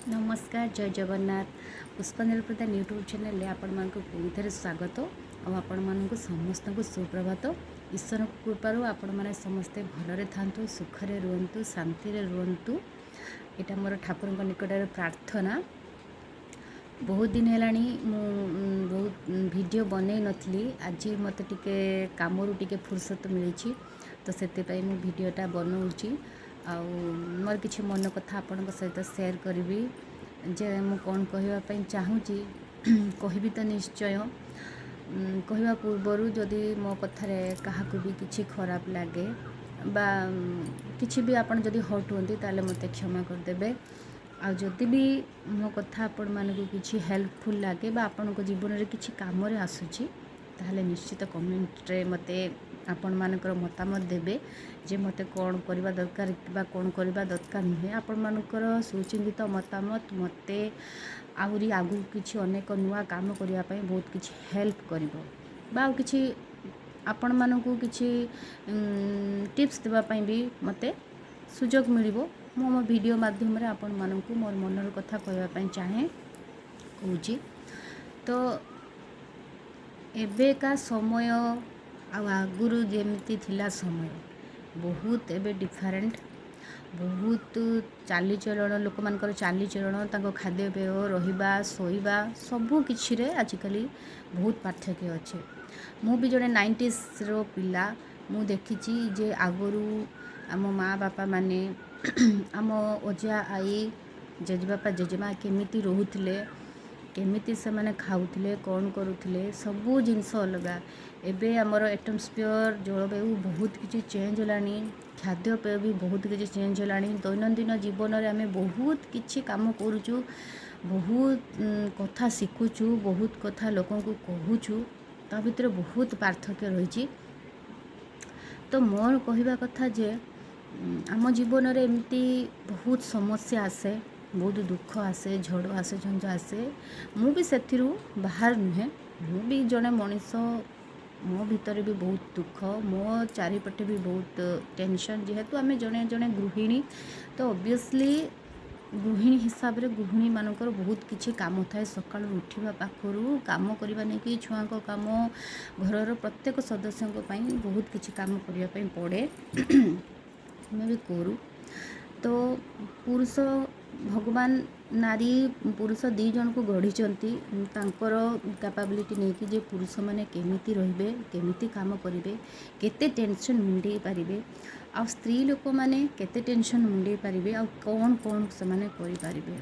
नमस्कार जय जगन्नाथ पुष्पांजलि प्रधान यूट्यूब चैनल आपण मानक पुणी थे स्वागत और आपण मानक समस्त को सुप्रभात। ईश्वर कृपारू आपण मैंने समस्ते भलरे थांतु सुखरे रुहतु शांति रुहतु यहाँ मोर ठाकुर निकट प्रार्थना। बहुत दिन है बहुत वीडियो बनई नथली आज मत टिके कामरू टिके फुर्सत मिली तो से वीडियोटा बनाऊँगी आउ मोर किसी मन कथा आपण सहित सेयार करी जे मु कौन कहवाई चाहूँगी कहबी तो निश्चय कहवा पूर्वर जदि मो कथार क्या भी किसी खराब लगे बा किसी भी आपण जदि हट हुंती ताले मते क्षमा करदेबे। आ जदि भी मो कथा आपण मानकु किसी हेल्पफुल लगे बा आपण जीवन में किसी काम आसूची ताहले निश्चित कमेंट रे मते आपण मानकर मतामत देबे जे मते कौन करबा दरकार बा कौन करबा दरकार नुहे। आपण मानकर सुचिंतित मतामत मते आहुरी आगु किछि अनेक नुआ काम करिया पई बहुत किछि हेल्प करिवो बा किछि आपण मानकु किछि टिप्स देबा पई भी मते सुजोग मिलिवो। मो वीडियो माध्यम रे आपण मानकु मोर मनर कथा कहबा पई चाहे कहूची। तो एबेका समय आगुरु जेमती थिला समय बहुत एबे डिफरेंट बहुत चालीचलन लोक मानकर चालीचलन तांको खाद्यपेय रहिबा शोइबा सबू किछि रे आजिकली बहुत पार्थक्य अच्छे। मु भी जड़े 90s रो पिला मु देखिछि जे आगुरु आम माँ बापा माने आम अजा आई जेजेबापा जेजेमा केमिति रोहुथिले केमिति से माने खाउथिले कौन करुथिले सबू जिनस अलगा। एबे हमर एटमोस्फियर जलवायु बहुत किछि चेंज होलानी खाद्यपेय भी बहुत किछि चेंज होलानी दैनंदिन जीवन रे आमे बहुत किछि काम करूछु बहुत कथा शिखुछु बहुत कथा लोकों को कहूछु ता भितर बहुत पार्थक्य रही। तो मोर कहवा कथा जे आम जीवन रे एमती बहुत समस्या आसे बहुत दुख आसे झड़ आसे झंझ आसे मु भी से बाहर नुहे मु भी जड़े मनीष मो भीतर भी बहुत दुख मो चारिपटे भी बहुत टेंशन जेहेतु आम जड़े जड़े गृहिणी तो ऑब्वियसली गृहिणी हिसाब से गृहिणी मानकर बहुत किछि काम थाए सकाळ उठिबा पाखरु काम करबा नै कि छुआ को काम घरर प्रत्येक सदस्यों बहुत किछि काम करिया पई पड़े मैं भी करूँ। तो पुरुष भगवान नारी पुरुष दी जन को गढ़ी तांकर कैपेबिलिटी नहीं कि जे पुरुष माने केमिति रहिबे केमिति काम करिवे केते टेंशन मुंडे पारिबे आ स्त्री लोक माने केते टेंशन मुंडे पारिबे आ कौन कौन से माने करि पारिबे।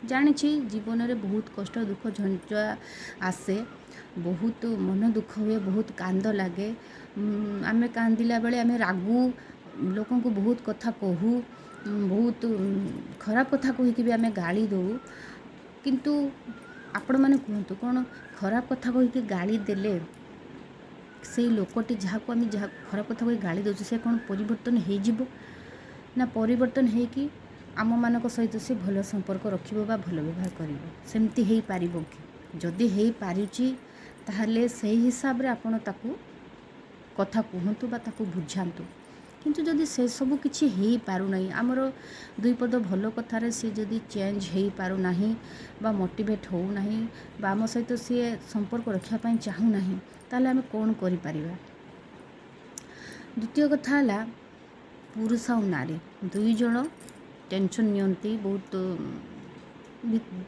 जानिछि जीवन रे बहुत कष्ट दुख झंझा आसे बहुत मन दुख हुए बहुत कांद लगे आमे कांदिला बेले आमे रागू लोकों को बहुत कथा कहू बहुत खराब कथा कहीकि भी आमे गाली दो किंतु आपण माने कहतु कौन खराब कथा कहीकि गाली देले से लोकटी जहाँ को आम जहाँ खराब कथा कही गाली दे से कौन परिवर्तन हो जिवो ना परिवर्तन है कि आम मानक सहित से भल संपर्क रखिबो बा भल व्यवहार करिवो सेमती हेई पारिबो कि जदि हेई पारुची ताहले सही हिसाब रे आपण ताकू कथा कहतु बा ताकू बुझातु किंतु जदि से सब किछि हेई पारु नाही आमर दुई पद भल कथार सी जदि चेंज हेई पारु नाही बा मोटिवेट हो नाही बा आम सहित सी संपर्क रखा पई चाहू नाही ताले आमे कोन करि परिबा। द्वितीय कथा हला पुरुष और नारी दुई जण टेंशन नियंती बहुत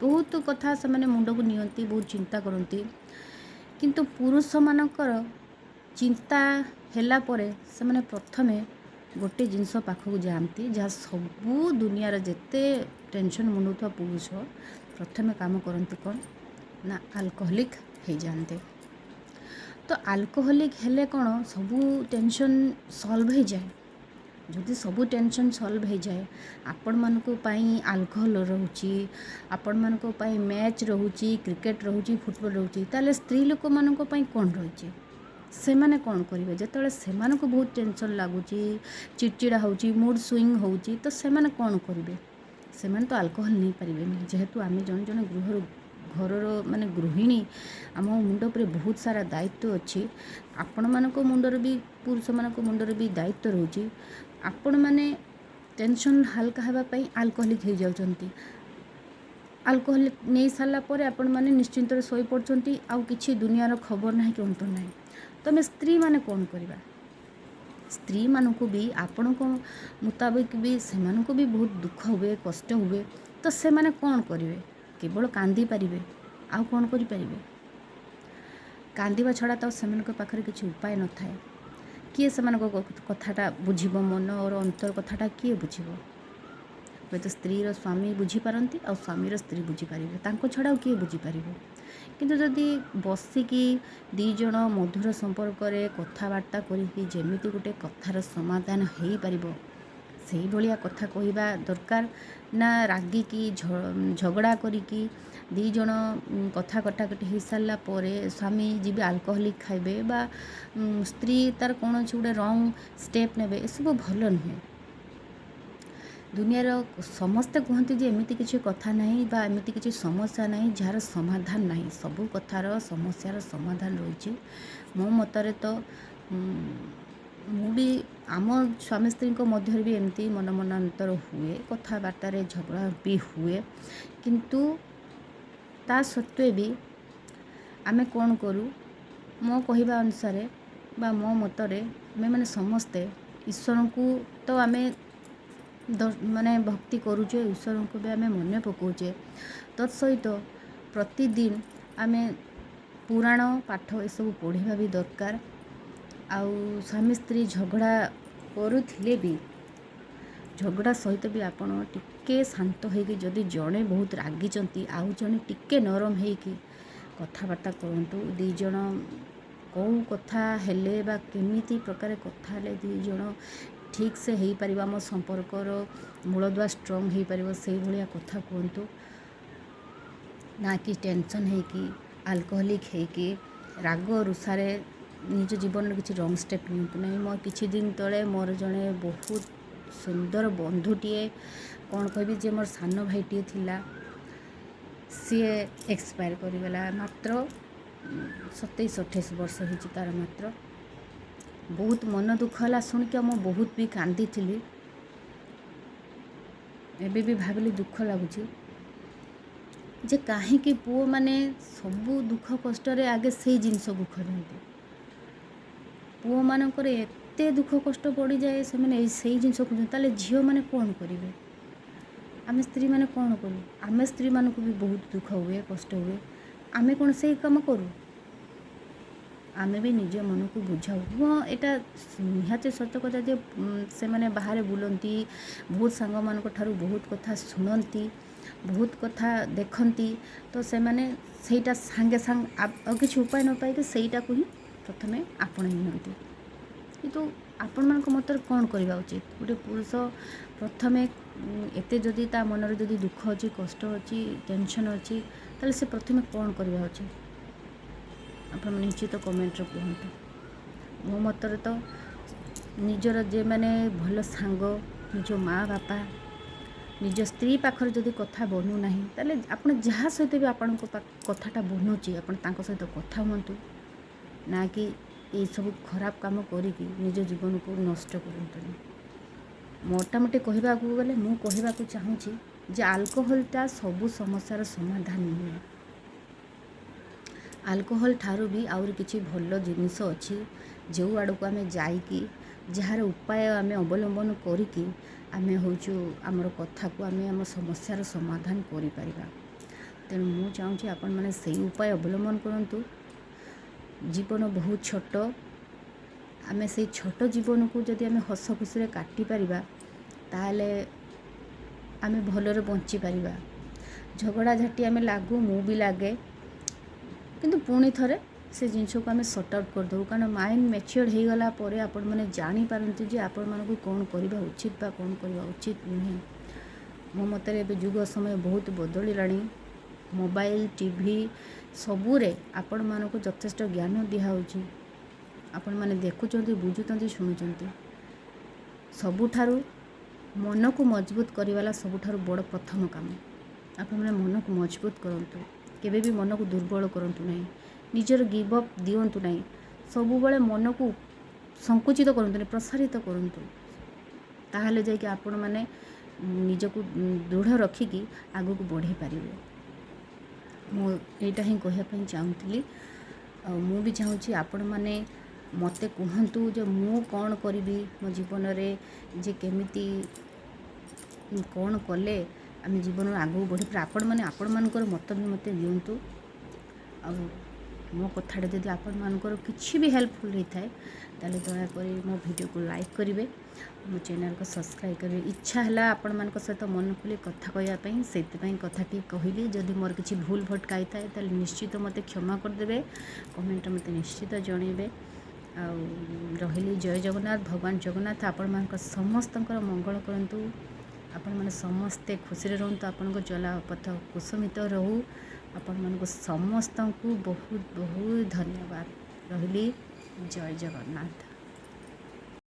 बहुत कथा से माने मुंड को नियंती बहुत चिंता करती किंतु पुरुष मानकर चिंता हैला परे से माने प्रथमे गोटे जिनस पाखक जाती जहाँ सबू दुनिया जेते टेंशन मुंडुवा पुरुष प्रथमे काम करती कौन ना अल्कोहलिक हो जाते। तो अल्कोहलिक हेले कौन सबू टेंशन सॉल्व हो जाए जदि सबू टेंशन सॉल्व हो जाए आपण मानक पई अल्कोहल रोची आपण मानक पई मैच रोची क्रिकेट रोची फुटबॉल रोची ताले स्त्री लोक मानक पई कौन रही से माने कौन करेंगे जो से बहुत टेंशन लगुच चिड़चिड़ा होची मूड स्विंग होची तो से माने कौन करेंगे से माने तो अल्कोहल नहीं पारे जेहेतु आम जन जन घरर माने गृहिणी आम मुंड पर बहुत सारा दायित्व अच्छी आपण मानक मुंडर भी पुरुष मानक मुंडर भी दायित्व रोची आपण माने टेंशन हल्का होगापी अल्कोहलिक हो जाउछंती ଆଲକୋହଲ ନେଇ ସାରିଲା ପରେ ଆପଣମାନେ ନିଶ୍ଚିନ୍ତରେ ଶୋଇପଡ଼ୁଛନ୍ତି, ଆଉ କିଛି ଦୁନିଆର ଖବର ନାହିଁ କି ଅନ୍ତ ନାହିଁ। ତ ଆମେ ସ୍ତ୍ରୀମାନେ କ'ଣ କରିବା? ସ୍ତ୍ରୀମାନଙ୍କୁ ବି ଆପଣଙ୍କ ମୁତାବିକ ବି ସେମାନଙ୍କୁ ବି ବହୁତ ଦୁଃଖ ହୁଏ, କଷ୍ଟ ହୁଏ। ତ ସେମାନେ କ'ଣ କରିବେ? କେବଳ କାନ୍ଦି ପାରିବେ, ଆଉ କ'ଣ କରିପାରିବେ? କାନ୍ଦିବା ଛଡ଼ା ତ ସେମାନଙ୍କ ପାଖରେ କିଛି ଉପାୟ ନଥାଏ। କିଏ ସେମାନଙ୍କ କଥାଟା ବୁଝିବ? ମନର ଅନ୍ତର କଥାଟା କିଏ ବୁଝିବ? ହୁଏତ ସ୍ତ୍ରୀର ସ୍ୱାମୀ ବୁଝିପାରନ୍ତି, ଆଉ ସ୍ୱାମୀର ସ୍ତ୍ରୀ ବୁଝିପାରିବେ, ତାଙ୍କ ଛଡ଼ା ଆଉ କିଏ ବୁଝିପାରିବ? କିନ୍ତୁ ଯଦି ବସିକି ଦୁଇ ଜଣ ମଧୁର ସମ୍ପର୍କରେ କଥାବାର୍ତ୍ତା କରିକି ଯେମିତି ଗୋଟେ କଥାର ସମାଧାନ ହେଇପାରିବ, ସେଇଭଳିଆ କଥା କହିବା ଦରକାର। ନା ରାଗିକି ଝଗଡ଼ା କରିକି ଦୁଇ ଜଣ କଥା କଟାକଟି ହେଇସାରିଲା ପରେ ସ୍ୱାମୀ ଯିବେ ଆଲକୋହଲିକ୍ ଖାଇବେ, ବା ସ୍ତ୍ରୀ ତା'ର କୌଣସି ଗୋଟେ ରଙ୍ଗ ଷ୍ଟେପ୍ ନେବେ, ଏସବୁ ଭଲ ନୁହେଁ। ଦୁନିଆର ସମସ୍ତେ କୁହନ୍ତି ଯେ ଏମିତି କିଛି କଥା ନାହିଁ ବା ଏମିତି କିଛି ସମସ୍ୟା ନାହିଁ ଯାହାର ସମାଧାନ ନାହିଁ। ସବୁ କଥାର ସମସ୍ୟାର ସମାଧାନ ରହିଛି। ମୋ ମତରେ ତ ମୁଁ ବି ଆମ ସ୍ୱାମୀ ସ୍ତ୍ରୀଙ୍କ ମଧ୍ୟରେ ବି ଏମିତି ମନାନ୍ତର ହୁଏ, କଥାବାର୍ତ୍ତାରେ ଝଗଡ଼ା ବି ହୁଏ। କିନ୍ତୁ ତା ସତ୍ତ୍ୱେ ବି ଆମେ କ'ଣ କରୁ? ମୋ କହିବା ଅନୁସାରେ ବା ମୋ ମତରେ ଆମେମାନେ ସମସ୍ତେ ଈଶ୍ୱରଙ୍କୁ ତ ଆମେ ମାନେ ଭକ୍ତି କରୁଛେ, ଈଶ୍ୱରଙ୍କୁ ବି ଆମେ ମନେ ପକାଉଛେ। ତତ୍ ସହିତ ପ୍ରତିଦିନ ଆମେ ପୁରାଣ ପାଠ ଏସବୁ ପଢ଼ିବା ବି ଦରକାର। ଆଉ ସ୍ୱାମୀ ସ୍ତ୍ରୀ ଝଗଡ଼ା କରୁଥିଲେ ବି ଝଗଡ଼ା ସହିତ ବି ଆପଣ ଟିକେ ଶାନ୍ତ ହେଇକି, ଯଦି ଜଣେ ବହୁତ ରାଗିଛନ୍ତି ଆଉ ଜଣେ ଟିକେ ନରମ ହେଇକି କଥାବାର୍ତ୍ତା କରନ୍ତୁ। ଦୁଇ ଜଣ କେଉଁ କଥା ହେଲେ ବା କେମିତି ପ୍ରକାର କଥା ହେଲେ ଦୁଇ ଜଣ ଠିକ୍ ସେ ହେଇପାରିବ, ଆମ ସମ୍ପର୍କର ମୂଳଦୁଆ ଷ୍ଟ୍ରଙ୍ଗ ହେଇପାରିବ, ସେଇଭଳିଆ କଥା କୁହନ୍ତୁ। ନା କି ଟେନସନ୍ ହେଇକି, ଆଲକୋହଲିକ୍ ହେଇକି, ରାଗ ରୁଷାରେ ନିଜ ଜୀବନରେ କିଛି ରଙ୍ଗ ଷ୍ଟେପ୍ ନିଅନ୍ତୁ ନାହିଁ। ମୋ କିଛି ଦିନ ତଳେ ମୋର ଜଣେ ବହୁତ ସୁନ୍ଦର ବନ୍ଧୁଟିଏ, କ'ଣ କହିବି, ଯେ ମୋର ସାନ ଭାଇଟିଏ ଥିଲା, ସିଏ ଏକ୍ସପାୟାର କରିଗଲା। ମାତ୍ର 27-28 ବର୍ଷ ହେଇଛି ତା'ର ମାତ୍ର। ବହୁତ ମନ ଦୁଃଖ ହେଲା ଶୁଣିକି, ମୁଁ ବହୁତ ବି କାନ୍ଦିଥିଲି। ଏବେ ବି ଭାବିଲି ଦୁଃଖ ଲାଗୁଛି ଯେ କାହିଁକି ପୁଅମାନେ ସବୁ ଦୁଃଖ କଷ୍ଟରେ ଆଗେ ସେଇ ଜିନିଷକୁ ଖୋଜନ୍ତି। ପୁଅମାନଙ୍କର ଏତେ ଦୁଃଖ କଷ୍ଟ ପଡ଼ିଯାଏ, ସେମାନେ ସେଇ ଜିନିଷ ଖୋଜନ୍ତି। ତାହେଲେ ଝିଅମାନେ କ'ଣ କରିବେ? ଆମେ ସ୍ତ୍ରୀମାନେ କ'ଣ କରୁ? ଆମେ ସ୍ତ୍ରୀମାନଙ୍କୁ ବି ବହୁତ ଦୁଃଖ ହୁଏ, କଷ୍ଟ ହୁଏ। ଆମେ କ'ଣ ସେଇ କାମ କରୁ? ଆମେ ବି ନିଜ ମନକୁ ବୁଝାଉ। ହଁ, ଏଇଟା ନିହାତି ସତ କଥା ଯେ ସେମାନେ ବାହାରେ ବୁଲନ୍ତି, ବହୁତ ସାଙ୍ଗମାନଙ୍କ ଠାରୁ ବହୁତ କଥା ଶୁଣନ୍ତି, ବହୁତ କଥା ଦେଖନ୍ତି। ତ ସେମାନେ ସେଇଟା ସାଙ୍ଗେ ଆଉ କିଛି ଉପାୟ ନ ପାଇକି ସେଇଟାକୁ ହିଁ ପ୍ରଥମେ ଆପଣେଇ ନିଅନ୍ତି। କିନ୍ତୁ ଆପଣମାନଙ୍କ ମତରେ କ'ଣ କରିବା ଉଚିତ? ଗୋଟେ ପୁରୁଷ ପ୍ରଥମେ ଏତେ ଯଦି ତା ମନରେ ଯଦି ଦୁଃଖ ଅଛି, କଷ୍ଟ ଅଛି, ଟେନସନ୍ ଅଛି, ତାହେଲେ ସେ ପ୍ରଥମେ କ'ଣ କରିବା ଉଚିତ? ଆପଣ ନିଶ୍ଚିତ କମେଣ୍ଟରେ କୁହନ୍ତୁ। ମୋ ମତରେ ତ ନିଜର ଯେମାନେ ଭଲ ସାଙ୍ଗ, ନିଜ ମା' ବାପା, ନିଜ ସ୍ତ୍ରୀ ପାଖରେ ଯଦି କଥା ବନୁନାହିଁ, ତାହେଲେ ଆପଣ ଯାହା ସହିତ ବି ଆପଣଙ୍କ କଥାଟା ବନୁଛି, ଆପଣ ତାଙ୍କ ସହିତ କଥା ହୁଅନ୍ତୁ। ନା କି ଏଇସବୁ ଖରାପ କାମ କରିକି ନିଜ ଜୀବନକୁ ନଷ୍ଟ କରନ୍ତୁନି। ମୋଟାମୋଟି କହିବାକୁ ଗଲେ ମୁଁ କହିବାକୁ ଚାହୁଁଛି ଯେ ଆଲକୋହଲଟା ସବୁ ସମସ୍ୟାର ସମାଧାନ ନୁହେଁ। ଆଲକୋହଲ ଠାରୁ ବି ଆହୁରି କିଛି ଭଲ ଜିନିଷ ଅଛି, ଯେଉଁ ଆଡ଼କୁ ଆମେ ଯାଇକି ଯାହାର ଉପାୟ ଆମେ ଅବଲମ୍ବନ କରିକି ଆମେ ଆମର କଥାକୁ ଆମେ ଆମ ସମସ୍ୟାର ସମାଧାନ କରିପାରିବା। ତେଣୁ ମୁଁ ଚାହୁଁଛି ଆପଣମାନେ ସେଇ ଉପାୟ ଅବଲମ୍ବନ କରନ୍ତୁ। ଜୀବନ ବହୁତ ଛୋଟ। ଆମେ ସେଇ ଛୋଟ ଜୀବନକୁ ଯଦି ଆମେ ହସ ଖୁସିରେ କାଟିପାରିବା, ତାହେଲେ ଆମେ ଭଲରେ ବଞ୍ଚିପାରିବା। ଝଗଡ଼ା ଝାଟି ଆମେ ଲାଗୁ, ମୁଁ ବି ଲାଗେ, କିନ୍ତୁ ପୁଣି ଥରେ ସେ ଜିନିଷକୁ ଆମେ ସର୍ଟ ଆଉଟ୍ କରିଦେବୁ। କାରଣ ମାଇଣ୍ଡ ମ୍ୟାଚିଓର୍ଡ ହେଇଗଲା ପରେ ଆପଣମାନେ ଜାଣିପାରନ୍ତି ଯେ ଆପଣମାନଙ୍କୁ କ'ଣ କରିବା ଉଚିତ ବା କ'ଣ କରିବା ଉଚିତ ନୁହେଁ। ମୋ ମତରେ ଏବେ ଯୁଗ ସମୟ ବହୁତ ବଦଳିଲାଣି। ମୋବାଇଲ, ଟିଭି ସବୁରେ ଆପଣମାନଙ୍କୁ ଯଥେଷ୍ଟ ଜ୍ଞାନ ଦିଆହେଉଛି। ଆପଣମାନେ ଦେଖୁଛନ୍ତି, ବୁଝୁଛନ୍ତି, ଶୁଣୁଛନ୍ତି। ସବୁଠାରୁ ମନକୁ ମଜବୁତ କରିବାଲା ସବୁଠାରୁ ବଡ଼ ପ୍ରଥମ କାମ। ଆପଣମାନେ ମନକୁ ମଜବୁତ କରନ୍ତୁ, କେବେ ବି ମନକୁ ଦୁର୍ବଳ କରନ୍ତୁ ନାହିଁ, ନିଜର ଗିଭ୍ ଅପ୍ ଦିଅନ୍ତୁ ନାହିଁ। ସବୁବେଳେ ମନକୁ ସଙ୍କୁଚିତ କରନ୍ତୁନି, ପ୍ରସାରିତ କରନ୍ତୁ। ତାହେଲେ ଯାଇକି ଆପଣମାନେ ନିଜକୁ ଦୃଢ଼ ରଖିକି ଆଗକୁ ବଢ଼େଇ ପାରିବେ। ମୁଁ ଏଇଟା ହିଁ କହିବା ପାଇଁ ଚାହୁଁଥିଲି। ଆଉ ମୁଁ ବି ଚାହୁଁଛି ଆପଣମାନେ ମୋତେ କୁହନ୍ତୁ ଯେ ମୁଁ କ'ଣ କରିବି ମୋ ଜୀବନରେ, ଯେ କେମିତି କ'ଣ କଲେ ଆମେ ଜୀବନରେ ଆଗକୁ ବଢ଼ିପାରିବା। ଆପଣମାନଙ୍କର ମତ ବି ମୋତେ ଦିଅନ୍ତୁ। ଆଉ ମୋ କଥାଟା ଯଦି ଆପଣମାନଙ୍କର କିଛି ବି ହେଲ୍ପଫୁଲ୍ ହେଇଥାଏ ତାହେଲେ ଦୟାକରି ମୋ ଭିଡ଼ିଓକୁ ଲାଇକ୍ କରିବେ, ମୋ ଚ୍ୟାନେଲ୍କୁ ସବସ୍କ୍ରାଇବ୍ କରିବେ। ଇଚ୍ଛା ହେଲା ଆପଣମାନଙ୍କ ସହିତ ମନ ଖୋଲି କଥା କହିବା ପାଇଁ, ସେଥିପାଇଁ କଥାଟି କହିଲି। ଯଦି ମୋର କିଛି ଭୁଲ ଭଟକା ହେଇଥାଏ ତାହେଲେ ନିଶ୍ଚିତ ମୋତେ କ୍ଷମା କରିଦେବେ, କମେଣ୍ଟରେ ମୋତେ ନିଶ୍ଚିତ ଜଣାଇବେ। ଆଉ ରହିଲି, ଜୟ ଜଗନ୍ନାଥ। ଭଗବାନ ଜଗନ୍ନାଥ ଆପଣମାନଙ୍କ ସମସ୍ତଙ୍କର ମଙ୍ଗଳ କରନ୍ତୁ। ଆପଣମାନେ ସମସ୍ତେ ଖୁସିରେ ରୁହନ୍ତୁ, ଆପଣଙ୍କ ଚଲା ପଥ କୁସୁମିତ ରହୁ। ଆପଣମାନଙ୍କୁ ସମସ୍ତଙ୍କୁ ବହୁତ ବହୁତ ଧନ୍ୟବାଦ। ରହିଲି, ଜୟ ଜଗନ୍ନାଥ।